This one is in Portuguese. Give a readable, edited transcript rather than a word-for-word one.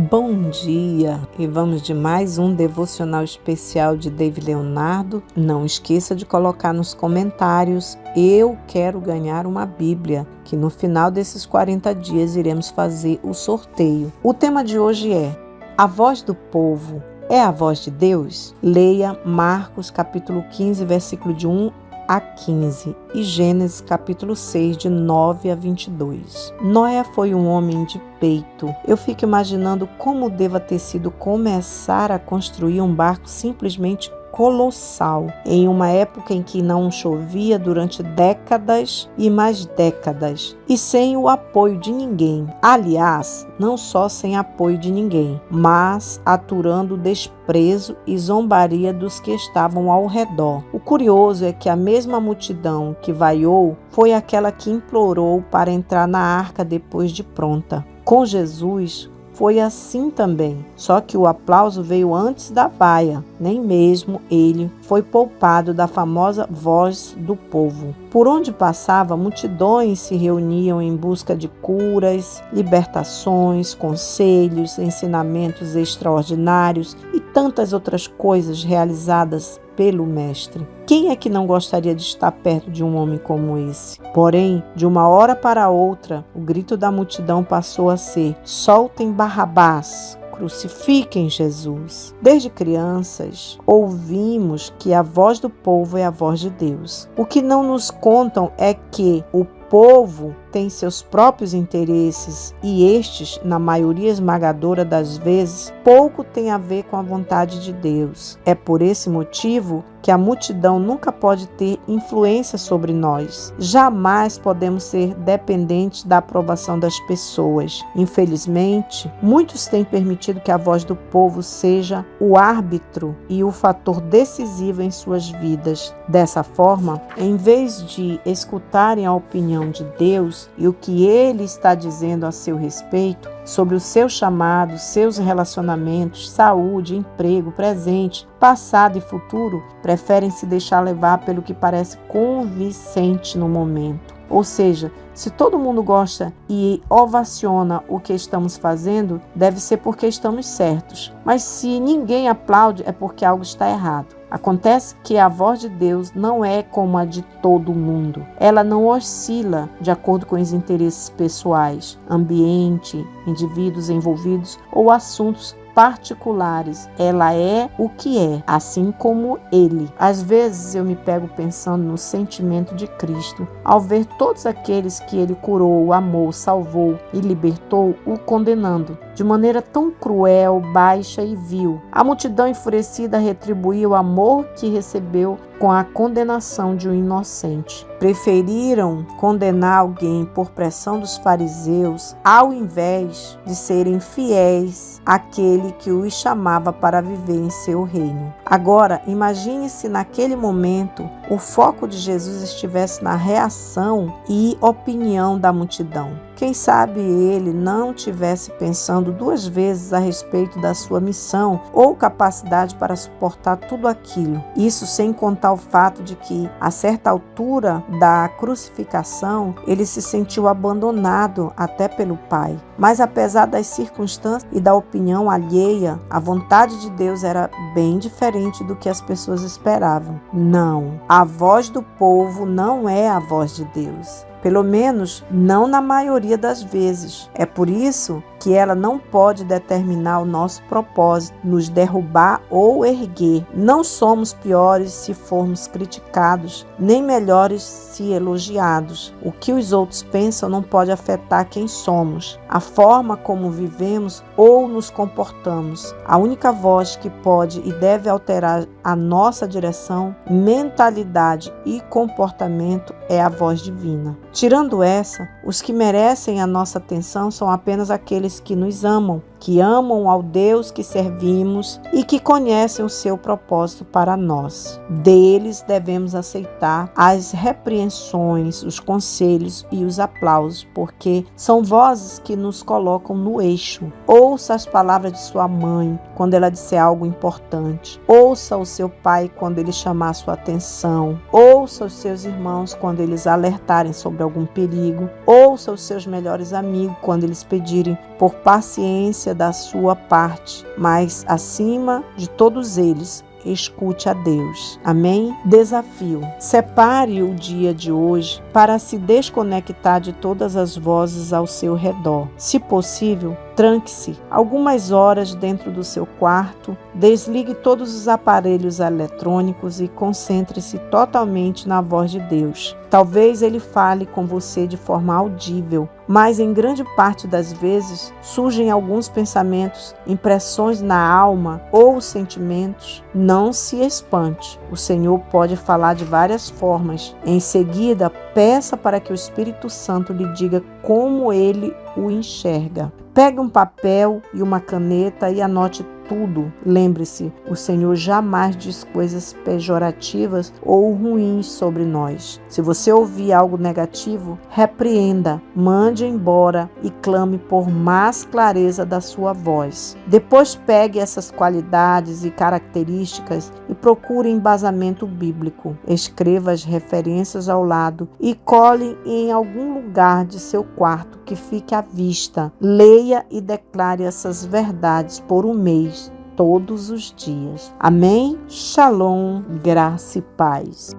Bom dia! E vamos de mais um devocional especial de David Leonardo. Não esqueça de colocar nos comentários: eu quero ganhar uma Bíblia, que no final desses 40 dias iremos fazer o sorteio. O tema de hoje é: a voz do povo é a voz de Deus? Leia Marcos capítulo 15, versículo de 1 a 15 e Gênesis capítulo 6, de 9 a 22. Noé foi um homem de peito. Eu fico imaginando como deva ter sido começar a construir um barco simplesmente colossal, em uma época em que não chovia durante décadas e mais décadas, e sem o apoio de ninguém. Aliás, não só sem apoio de ninguém, mas aturando o desprezo e zombaria dos que estavam ao redor. O curioso é que a mesma multidão que vaiou foi aquela que implorou para entrar na arca depois de pronta. Com Jesus, foi assim também, só que o aplauso veio antes da vaia. Nem mesmo ele foi poupado da famosa voz do povo. Por onde passava, multidões se reuniam em busca de curas, libertações, conselhos, ensinamentos extraordinários e tantas outras coisas realizadas pelo Mestre. Quem é que não gostaria de estar perto de um homem como esse? Porém, de uma hora para outra, o grito da multidão passou a ser: soltem Barrabás, crucifiquem Jesus. Desde crianças, ouvimos que a voz do povo é a voz de Deus. O que não nos contam é que o povo tem seus próprios interesses e estes, na maioria esmagadora das vezes, pouco tem a ver com a vontade de Deus. É por esse motivo que a multidão nunca pode ter influência sobre nós. Jamais podemos ser dependentes da aprovação das pessoas. Infelizmente, muitos têm permitido que a voz do povo seja o árbitro e o fator decisivo em suas vidas. Dessa forma, em vez de escutarem a opinião de Deus e o que Ele está dizendo a seu respeito, sobre o seu chamado, seus relacionamentos, saúde, emprego, presente, passado e futuro, preferem se deixar levar pelo que parece convincente no momento. Ou seja, se todo mundo gosta e ovaciona o que estamos fazendo, deve ser porque estamos certos. Mas se ninguém aplaude, é porque algo está errado. Acontece que a voz de Deus não é como a de todo mundo. Ela não oscila de acordo com os interesses pessoais, ambiente, indivíduos envolvidos ou assuntos particulares. Ela é o que é, assim como Ele. Às vezes eu me pego pensando no sentimento de Cristo ao ver todos aqueles que Ele curou, amou, salvou e libertou, o condenando de maneira tão cruel, baixa e vil. A multidão enfurecida retribuiu o amor que recebeu com a condenação de um inocente. Preferiram condenar alguém por pressão dos fariseus, ao invés de serem fiéis àquele que os chamava para viver em seu reino. Agora, imagine se naquele momento o foco de Jesus estivesse na reação e opinião da multidão. Quem sabe ele não tivesse pensando duas vezes a respeito da sua missão ou capacidade para suportar tudo aquilo. Isso sem contar o fato de que, a certa altura da crucificação, ele se sentiu abandonado até pelo Pai. Mas apesar das circunstâncias e da opinião alheia, a vontade de Deus era bem diferente do que as pessoas esperavam. Não, a voz do povo não é a voz de Deus. Pelo menos não na maioria das vezes. É por isso que ela não pode determinar o nosso propósito, nos derrubar ou erguer. Não somos piores se formos criticados, nem melhores se elogiados. O que os outros pensam não pode afetar quem somos, a forma como vivemos ou nos comportamos. A única voz que pode e deve alterar a nossa direção, mentalidade e comportamento é a voz divina. Tirando essa, os que merecem a nossa atenção são apenas aqueles que nos amam, que amam ao Deus que servimos e que conhecem o seu propósito para nós. Deles devemos aceitar as repreensões, os conselhos e os aplausos, porque são vozes que nos colocam no eixo. Ouça as palavras de sua mãe quando ela disser algo importante. Ouça o seu pai quando ele chamar sua atenção. Ouça os seus irmãos quando eles alertarem sobre algum perigo. Ouça os seus melhores amigos quando eles pedirem por paciência obediência da sua parte, mas acima de todos eles, escute a Deus. Amém? Desafio. Separe o dia de hoje para se desconectar de todas as vozes ao seu redor. Se possível, tranque-se algumas horas dentro do seu quarto, desligue todos os aparelhos eletrônicos e concentre-se totalmente na voz de Deus. Talvez ele fale com você de forma audível, mas em grande parte das vezes surgem alguns pensamentos, impressões na alma ou sentimentos. Não se espante. O Senhor pode falar de várias formas. Em seguida, peça para que o Espírito Santo lhe diga como ele o enxerga. Pegue um papel e uma caneta e anote tudo. Lembre-se, o Senhor jamais diz coisas pejorativas ou ruins sobre nós. Se você ouvir algo negativo, repreenda, mande embora e clame por mais clareza da sua voz. Depois pegue essas qualidades e características e procure embasamento bíblico. Escreva as referências ao lado e cole em algum lugar de seu quarto que fique à vista. Leia e declare essas verdades por um mês, todos os dias. Amém? Shalom, graça e paz.